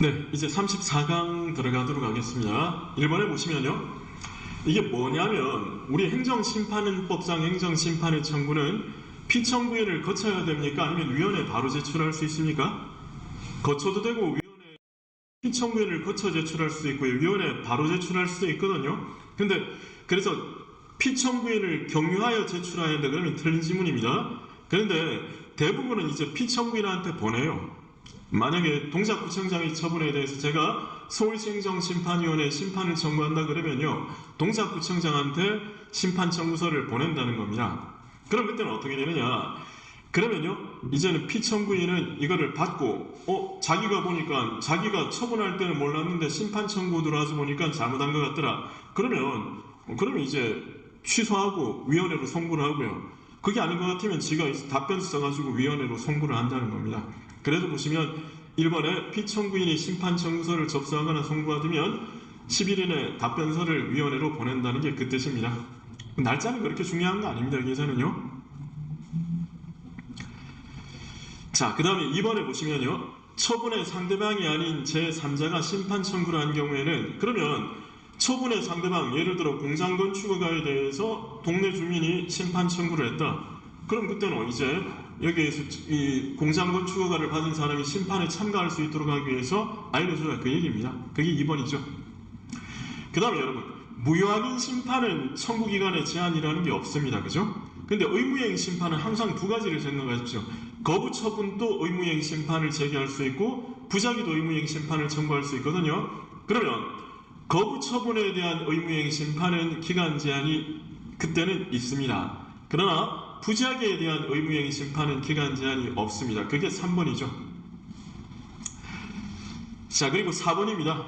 네, 이제 34강 들어가도록 하겠습니다. 1번에 보시면요. 이게 뭐냐면 우리 행정심판법상 행정심판의 청구는 피청구인을 거쳐야 됩니까? 아니면 위원회에 바로 제출할 수 있습니까? 거쳐도 되고 위원회 피청구인을 거쳐 제출할 수도 있고요. 위원회에 바로 제출할 수도 있거든요. 근데 그래서 피청구인을 경유하여 제출해야 한다 그러면 틀린 지문입니다. 그런데 대부분은 이제 피청구인한테 보내요. 만약에 동작구청장의 처분에 대해서 제가 서울시행정심판위원회에 심판을 청구한다 그러면요, 동작구청장한테 심판 청구서를 보낸다는 겁니다. 그럼 그때는 어떻게 되느냐? 그러면요, 이제는 피청구인은 이거를 받고 자기가 보니까 자기가 처분할 때는 몰랐는데 심판 청구 들어와서 보니까 잘못한 것 같더라. 그러면 이제 취소하고 위원회로 송부를 하고요. 그게 아닌 것 같으면 지가 답변 써가지고 위원회로 송부를 한다는 겁니다. 그래서 보시면 1번에 피청구인이 심판 청구서를 접수하거나 송부받으면 10일 이내 답변서를 위원회로 보낸다는 게 그 뜻입니다. 날짜는 그렇게 중요한 거 아닙니다. 여기서는요. 자, 그 다음에 2번에 보시면요. 처분의 상대방이 아닌 제3자가 심판 청구를 한 경우에는, 그러면 처분의 상대방, 예를 들어 공장건축허가에 대해서 동네 주민이 심판 청구를 했다. 그럼 그때는 이제 여기에서 이 공장건축허가를 받은 사람이 심판에 참가할 수 있도록 하기 위해서 알려줘야 그 얘기입니다. 그게 2번이죠. 그 다음에 여러분, 무효확인 심판은 청구기간에 제한이라는 게 없습니다. 그죠? 근데 의무이행 심판은 항상 두 가지를 생각하십시오. 거부 처분도 의무이행 심판을 제기할 수 있고 부작위도 의무이행 심판을 청구할 수 있거든요. 그러면 거부 처분에 대한 의무이행 심판은 기간 제한이 그때는 있습니다. 그러나 부작위에 대한 의무이행 심판은 기간 제한이 없습니다. 그게 3번이죠. 자, 그리고 4번입니다.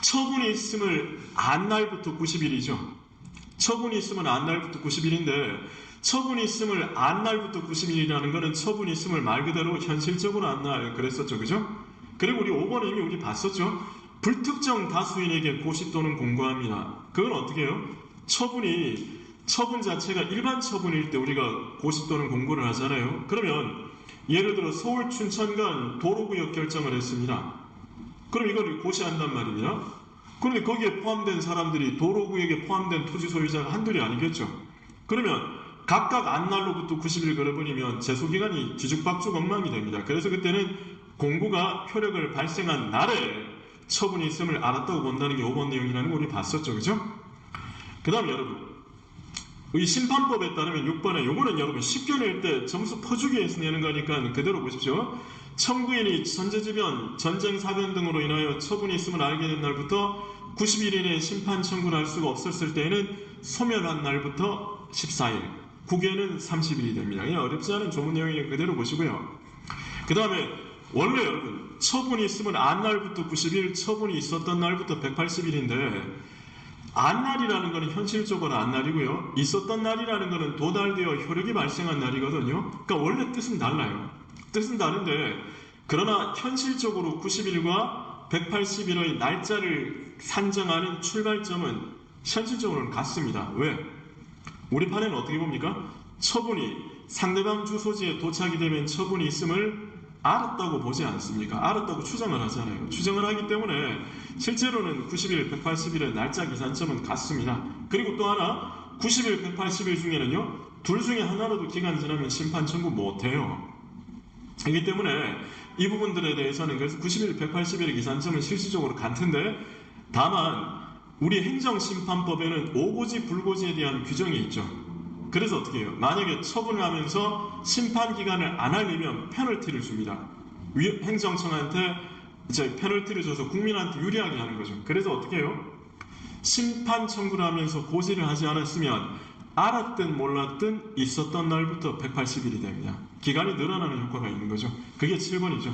처분이 있음을 안 날부터 90일이죠. 처분이 있으면 안 날부터 90일인데 처분이 있음을 안 날부터 90일이라는 거는 처분이 있음을 말 그대로 현실적으로 안 날 그랬었죠. 그죠? 그리고 우리 5번에 이미 우리 봤었죠. 불특정 다수인에게 고시 또는 공고합니다. 그건 어떻게 해요? 처분 자체가 일반 처분일 때 우리가 고시 또는 공고를 하잖아요. 그러면 예를 들어 서울 춘천 간 도로구역 결정을 했습니다. 그럼 이거를 고시한단 말입니다. 그런데 거기에 포함된 사람들이 도로구역에 포함된 토지 소유자가 한둘이 아니겠죠. 그러면 각각 안날로부터 90일 걸어버리면 제소기간이 뒤죽박죽 엉망이 됩니다. 그래서 그때는 공고가 효력을 발생한 날에 처분이 있음을 알았다고 본다는 게 5번 내용이라는 거 우리 봤었죠. 그죠? 그 다음 여러분, 이 심판법에 따르면 6번에 요거는 여러분 10교 낼 때 점수 퍼주기 위해서 내는 거니까 그대로 보십시오. 청구인이 전제지변, 전쟁사변 등으로 인하여 처분이 있음을 알게 된 날부터 90일 이내에 심판 청구를 할 수가 없었을 때에는 소멸한 날부터 14일, 국외는 30일이 됩니다. 그냥 어렵지 않은 조문 내용이 그대로 보시고요. 그 다음에 원래 여러분 처분이 있으면 안 날부터 90일, 처분이 있었던 날부터 180일인데 안날이라는 것은 현실적으로 안날이고요. 있었던 날이라는 것은 도달되어 효력이 발생한 날이거든요. 그러니까 원래 뜻은 달라요. 뜻은 다른데 그러나 현실적으로 90일과 180일의 날짜를 산정하는 출발점은 현실적으로는 같습니다. 왜? 우리 판에는 어떻게 봅니까? 처분이 상대방 주소지에 도착이 되면 처분이 있음을 알았다고 보지 않습니까? 알았다고 추정을 하잖아요. 추정을 하기 때문에 실제로는 90일, 180일의 날짜 기산점은 같습니다. 그리고 또 하나 90일, 180일 중에는요 둘 중에 하나라도 기간 지나면 심판 청구 못해요. 그렇기 때문에 이 부분들에 대해서는 그래서 90일, 180일의 기산점은 실질적으로 같은데 다만 우리 행정심판법에는 오고지, 불고지에 대한 규정이 있죠. 그래서 어떻게 해요? 만약에 처분을 하면서 심판 기간을 안 알리면 페널티를 줍니다. 행정청한테 이제 페널티를 줘서 국민한테 유리하게 하는 거죠. 그래서 어떻게 해요? 심판 청구를 하면서 고지를 하지 않았으면 알았든 몰랐든 있었던 날부터 180일이 됩니다. 기간이 늘어나는 효과가 있는 거죠. 그게 7번이죠.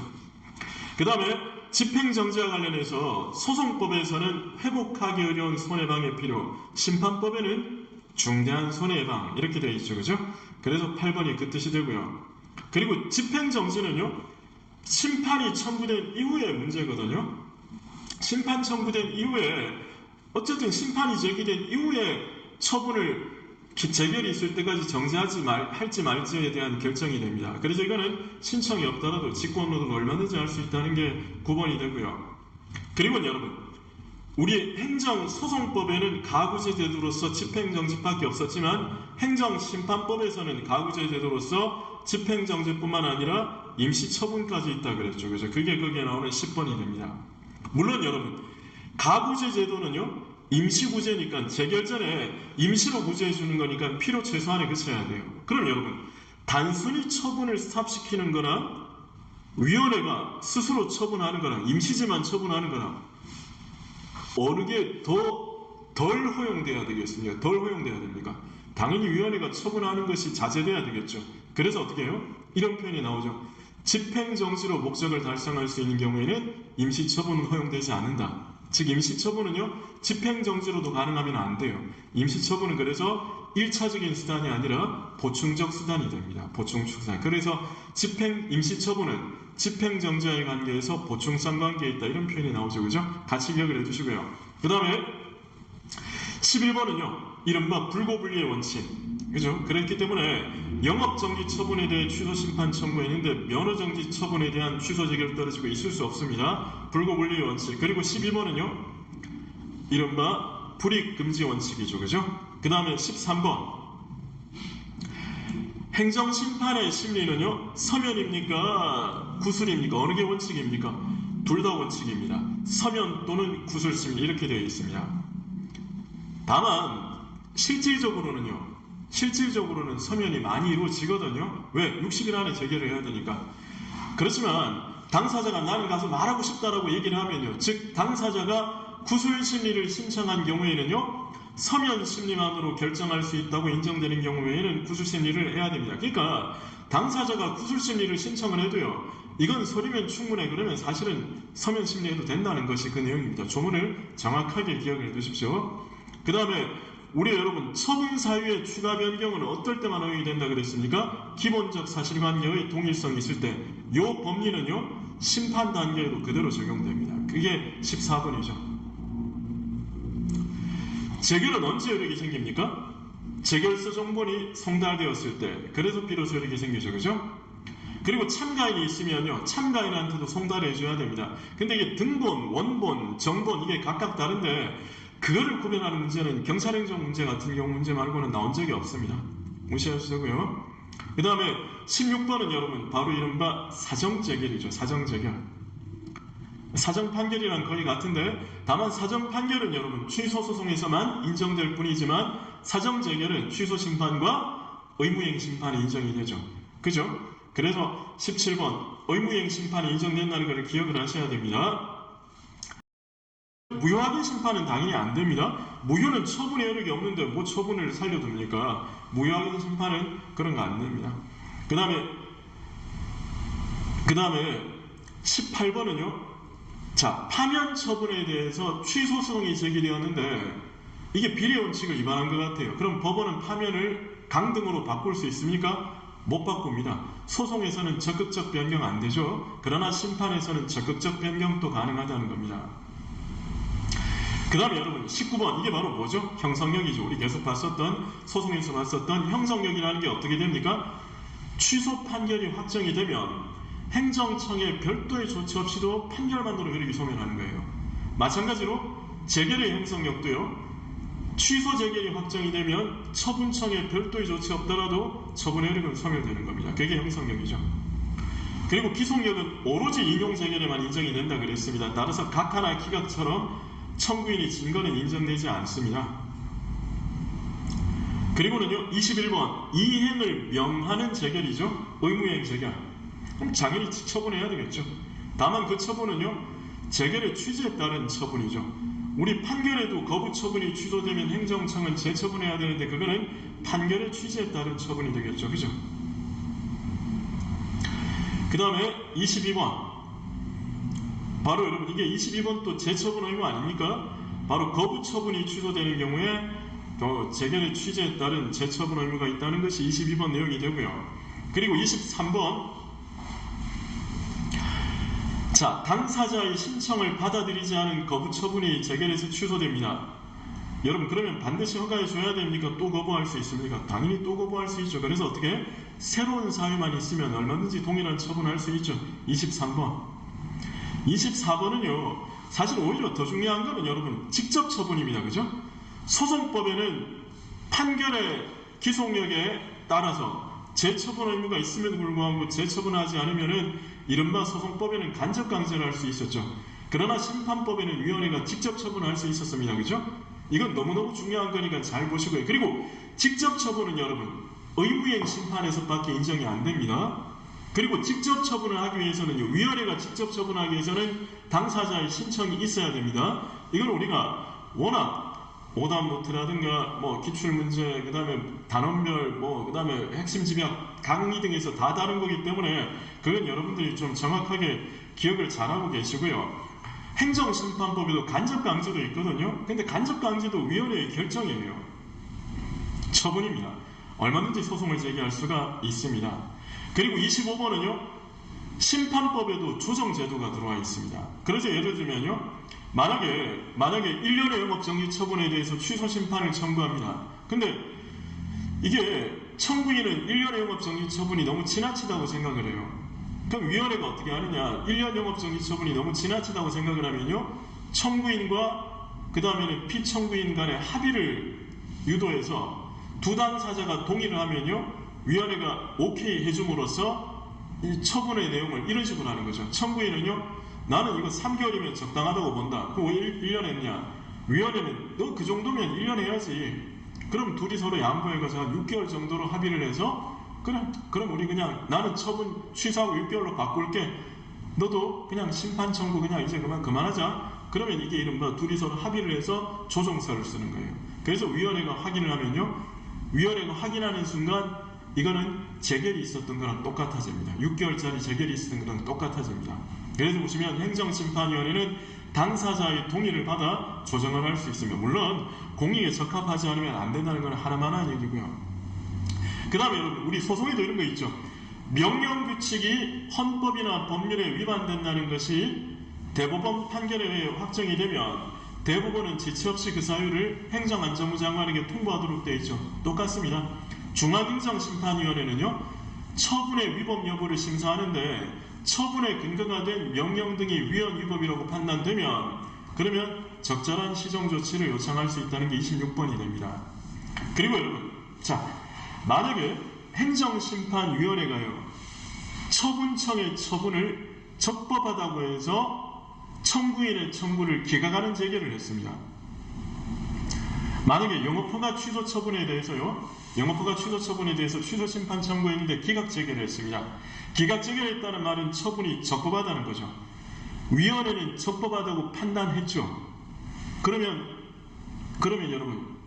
그 다음에 집행정지와 관련해서 소송법에서는 회복하기 어려운 손해방해 필요, 심판법에는 중대한 손해방 이렇게 되어 있죠. 그죠? 그래서 8번이 그 뜻이 되고요. 그리고 집행정지는요 심판이 청구된 이후의 문제거든요. 심판 청구된 이후에 어쨌든 심판이 제기된 이후에 처분을 재결이 있을 때까지 할지 말지에 대한 결정이 됩니다. 그래서 이거는 신청이 없더라도 직권으로도 얼마든지 할 수 있다는 게 9번이 되고요. 그리고 여러분, 우리 행정소송법에는 가구제 제도로서 집행정지밖에 없었지만 행정심판법에서는 가구제 제도로서 집행정지뿐만 아니라 임시처분까지 있다 그랬죠. 그죠? 그게 거기에 나오는 10번이 됩니다. 물론 여러분, 가구제 제도는요, 임시구제니까 재결 전에 임시로 구제해 주는 거니까 필요 최소한에 그쳐야 돼요. 그럼 여러분, 단순히 처분을 스탑시키는 거나 위원회가 스스로 처분하는 거랑 임시제만 처분하는 거랑 어느 게 덜 허용돼야 되겠습니까? 덜 허용돼야 됩니까? 당연히 위원회가 처분하는 것이 자제돼야 되겠죠. 그래서 어떻게 해요? 이런 표현이 나오죠. 집행정지로 목적을 달성할 수 있는 경우에는 임시처분은 허용되지 않는다. 즉 임시처분은요, 집행정지로도 가능하면 안 돼요. 임시처분은 그래서 1차적인 수단이 아니라 보충적 수단이 됩니다. 보충적 수단. 그래서 임시처분은 집행정지와의 관계에서 보충성 관계에 있다. 이런 표현이 나오죠. 그죠? 같이 기억을 해주시고요. 그 다음에 11번은요, 이른바 불고불리의 원칙. 그죠? 그랬기 때문에 영업정지 처분에 대해 취소심판 청구했는데 면허정지 처분에 대한 취소 재결 떨어지고 있을 수 없습니다. 불고불리의 원칙. 그리고 12번은요, 이른바 불이익금지 원칙이죠. 그죠? 그 다음에 13번. 행정심판의 심리는요, 서면입니까? 구술입니까? 어느 게 원칙입니까? 둘 다 원칙입니다. 서면 또는 구술 심리 이렇게 되어 있습니다. 다만 실질적으로는 서면이 많이 이루어지거든요. 왜? 60일 안에 재결을 해야 되니까. 그렇지만 당사자가 나는 가서 말하고 싶다라고 얘기를 하면요, 즉 당사자가 구술 심리를 신청한 경우에는요, 서면 심리만으로 결정할 수 있다고 인정되는 경우에는 구술 심리를 해야 됩니다. 그러니까 당사자가 구술 심리를 신청을 해도요, 이건 서류면 충분해. 그러면 사실은 서면 심리해도 된다는 것이 그 내용입니다. 조문을 정확하게 기억해 두십시오. 그 다음에 우리 여러분, 처분 사유의 추가 변경은 어떨 때만 허용이 된다 그랬습니까? 기본적 사실관계의 동일성이 있을 때. 이 법리는요, 심판 단계에도 그대로 적용됩니다. 그게 14번이죠. 재결은 언제 효력이 생깁니까? 재결서 정본이 송달되었을 때. 그래서 비로소 효력이 생기죠. 그죠? 그리고 참가인이 있으면요, 참가인한테도 송달해줘야 됩니다. 근데 이게 등본, 원본, 정본 이게 각각 다른데 그거를 구별하는 문제는 경찰행정 문제 같은 경우 문제 말고는 나온 적이 없습니다. 무시하시고요. 그 다음에 16번은 여러분 바로 이른바 사정재결이죠. 사정재결. 사정판결이랑 거의 같은데 다만 사정판결은 여러분 취소소송에서만 인정될 뿐이지만 사정재결은 취소심판과 의무행심판이 인정이 되죠. 그죠? 그래서 17번 의무행 심판이 인정된다는 것을 기억을 하셔야 됩니다. 무효하게 심판은 당연히 안 됩니다. 무효는 처분의 효력이 없는데 뭐 처분을 살려둡니까? 무효하게 심판은 그런 거 안 됩니다. 그 다음에 18번은요. 자, 파면 처분에 대해서 취소소송이 제기되었는데 이게 비례 원칙을 위반한 것 같아요. 그럼 법원은 파면을 강등으로 바꿀 수 있습니까? 못 바꿉니다. 소송에서는 적극적 변경 안 되죠. 그러나 심판에서는 적극적 변경도 가능하다는 겁니다. 그 다음에 여러분 19번 이게 바로 뭐죠? 형성력이죠. 우리 계속 봤었던 소송에서 봤었던 형성력이라는 게 어떻게 됩니까? 취소 판결이 확정이 되면 행정청의 별도의 조치 없이도 판결만으로 효력이 소멸하는 거예요. 마찬가지로 재결의 형성력도요. 취소 재결이 확정이 되면 처분청의 별도의 조치 없더라도 처분의 효력은 소멸되는 겁니다. 그게 형성력이죠. 그리고 기속력은 오로지 인용 재결에만 인정이 된다 그랬습니다. 따라서 각하나 기각처럼 청구인이 증거는 인정되지 않습니다. 그리고는요 21번 이행을 명하는 재결이죠. 의무행 재결. 그럼 당연히 처분해야 되겠죠. 다만 그 처분은요 재결의 취지에 따른 처분이죠. 우리 판결에도 거부 처분이 취소되면 행정청은 재처분해야 되는데 그거는 판결의 취지에 따른 처분이 되겠죠. 그죠? 그 다음에 22번 바로 여러분 이게 22번 또 재처분 의무 아닙니까? 바로 거부 처분이 취소되는 경우에 재결의 취지에 따른 재처분 의무가 있다는 것이 22번 내용이 되고요. 그리고 23번 자, 당사자의 신청을 받아들이지 않은 거부 처분이 재결에서 취소됩니다. 여러분 그러면 반드시 허가해 줘야 됩니까? 또 거부할 수 있습니까? 당연히 또 거부할 수 있죠. 그래서 어떻게? 새로운 사유만 있으면 얼마든지 동일한 처분할 수 있죠. 23번 24번은요 사실 오히려 더 중요한 거는 여러분 직접 처분입니다. 그죠? 소송법에는 판결의 기속력에 따라서 재처분 의무가 있음에도 불구하고 재처분하지 않으면은 이른바 소송법에는 간접 강제를 할 수 있었죠. 그러나 심판법에는 위원회가 직접 처분할 수 있었습니다. 그죠? 이건 너무너무 중요한 거니까 잘 보시고요. 그리고 직접 처분은 여러분 의무행 심판에서밖에 인정이 안 됩니다. 그리고 직접 처분을 하기 위해서는 위원회가 직접 처분하기 위해서는 당사자의 신청이 있어야 됩니다. 이걸 우리가 워낙 오답노트라든가 뭐 기출문제, 그 다음에 단원별, 그 다음에 핵심 집약 강의 등에서 다 다른 거기 때문에 그건 여러분들이 좀 정확하게 기억을 잘하고 계시고요. 행정심판법에도 간접강제도 있거든요. 근데 간접강제도 위원회의 결정이에요. 처분입니다. 얼마든지 소송을 제기할 수가 있습니다. 그리고 25번은요. 심판법에도 조정제도가 들어와 있습니다. 그래서 예를 들면요. 만약에 1년의 영업정지 처분에 대해서 취소 심판을 청구합니다. 근데 이게 청구인은 1년의 영업정지 처분이 너무 지나치다고 생각을 해요. 그럼 위원회가 어떻게 하느냐? 1년 영업정지 처분이 너무 지나치다고 생각을 하면요. 청구인과 그 다음에는 피청구인 간의 합의를 유도해서 두 당사자가 동의를 하면요. 위원회가 오케이 해줌으로써 이 처분의 내용을 이런 식으로 하는 거죠. 청구인은요. 나는 이거 3개월이면 적당하다고 본다. 그럼 왜 1년 했냐? 위원회는 너 그 정도면 1년 해야지. 그럼 둘이 서로 양보해가지고 한 6개월 정도로 합의를 해서 그럼 우리 그냥 나는 처분 취소하고 6개월로 바꿀게. 너도 그냥 심판 청구 그냥 이제 그만하자. 그러면 이게 이른바 둘이 서로 합의를 해서 조정서를 쓰는 거예요. 그래서 위원회가 확인을 하면요. 위원회가 확인하는 순간 이거는 재결이 있었던 거랑 똑같아집니다. 6개월짜리 재결이 있었던 거랑 똑같아집니다. 그래서 보시면 행정심판위원회는 당사자의 동의를 받아 조정을 할 수 있습니다. 물론 공익에 적합하지 않으면 안 된다는 건 하나만한 얘기고요. 그 다음에 여러분 우리 소송에도 이런 거 있죠. 명령규칙이 헌법이나 법률에 위반된다는 것이 대법원 판결에 의해 확정이 되면 대법원은 지체 없이 그 사유를 행정안전부 장관에게 통보하도록 되어 있죠. 똑같습니다. 중앙행정심판위원회는요. 처분의 위법 여부를 심사하는데 처분의 근거가 된 명령 등이 위헌 위법이라고 판단되면 그러면 적절한 시정 조치를 요청할 수 있다는 게 26번이 됩니다. 그리고 여러분 만약에 행정심판위원회가요 처분청의 처분을 적법하다고 해서 청구인의 청구를 기각하는 재결을 했습니다. 만약에 영업허가 취소 처분에 대해서요 영업허가 취소 처분에 대해서 취소 심판 청구했는데 기각 재결을 했습니다. 기각 재결했다는 말은 처분이 적법하다는 거죠. 위원회는 적법하다고 판단했죠. 그러면 여러분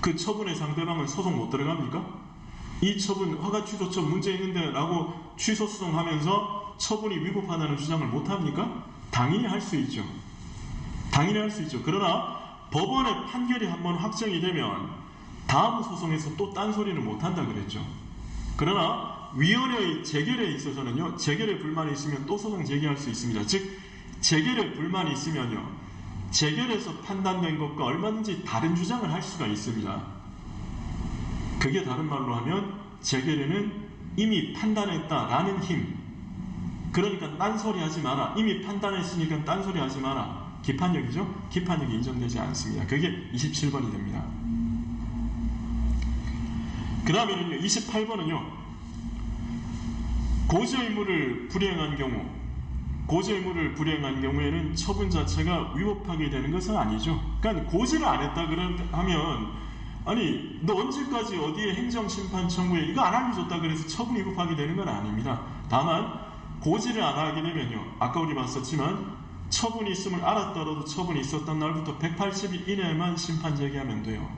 그 처분의 상대방은 소송 못 들어갑니까? 이 처분 허가 취소처 문제 있는데 라고 취소 소송하면서 처분이 위법하다는 주장을 못합니까? 당연히 할 수 있죠. 당연히 할 수 있죠. 그러나 법원의 판결이 한번 확정이 되면 다음 소송에서 또 딴소리는 못한다 그랬죠. 그러나 위원회의 재결에 있어서는요. 재결에 불만이 있으면 또 소송 제기할 수 있습니다. 즉 재결에 불만이 있으면요. 재결에서 판단된 것과 얼마든지 다른 주장을 할 수가 있습니다. 그게 다른 말로 하면 재결에는 이미 판단했다라는 힘. 그러니까 딴소리 하지 마라. 이미 판단했으니까 딴소리 하지 마라. 기판력이죠? 기판력이 인정되지 않습니다. 그게 27번이 됩니다. 그 다음에는요. 28번은요. 고지의무를 불이행한 경우에는 처분 자체가 위법하게 되는 것은 아니죠. 그러니까 고지를 안 했다 하면 아니 너 언제까지 어디에 행정심판 청구에 이거 안 알려줬다 그래서 처분이 위법하게 되는 건 아닙니다. 다만 고지를 안 하게 되면요. 아까 우리 봤었지만 처분이 있음을 알았더라도 처분이 있었던 날부터 180일 이내에만 심판 제기하면 돼요.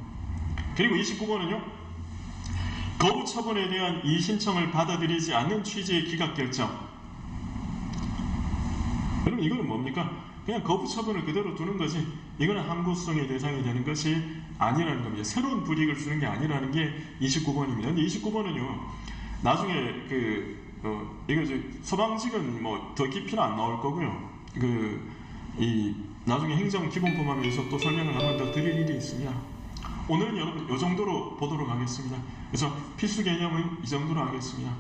그리고 29번은요. 거부 처분에 대한 이의신청을 받아들이지 않는 취지의 기각 결정. 여러분 이거는 뭡니까? 그냥 거부 처분을 그대로 두는 거지. 이거는 항고소송의 대상이 되는 것이 아니라는 겁니다. 새로운 불이익을 주는 게 아니라는 게 29번입니다. 근데 29번은요. 나중에 이거 서방직은 뭐 더 깊이는 안 나올 거고요. 나중에 행정기본법 하면서 또 설명을 한 번 더 드릴 일이 있습니다. 오늘은 여러분 이 정도로 보도록 하겠습니다. 그래서 필수 개념은 이 정도로 하겠습니다.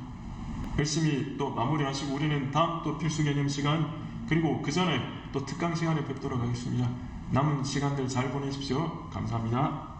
열심히 또 마무리하시고 우리는 다음 또 필수 개념 시간 그리고 그 전에 또 특강 시간에 뵙도록 하겠습니다. 남은 시간들 잘 보내십시오. 감사합니다.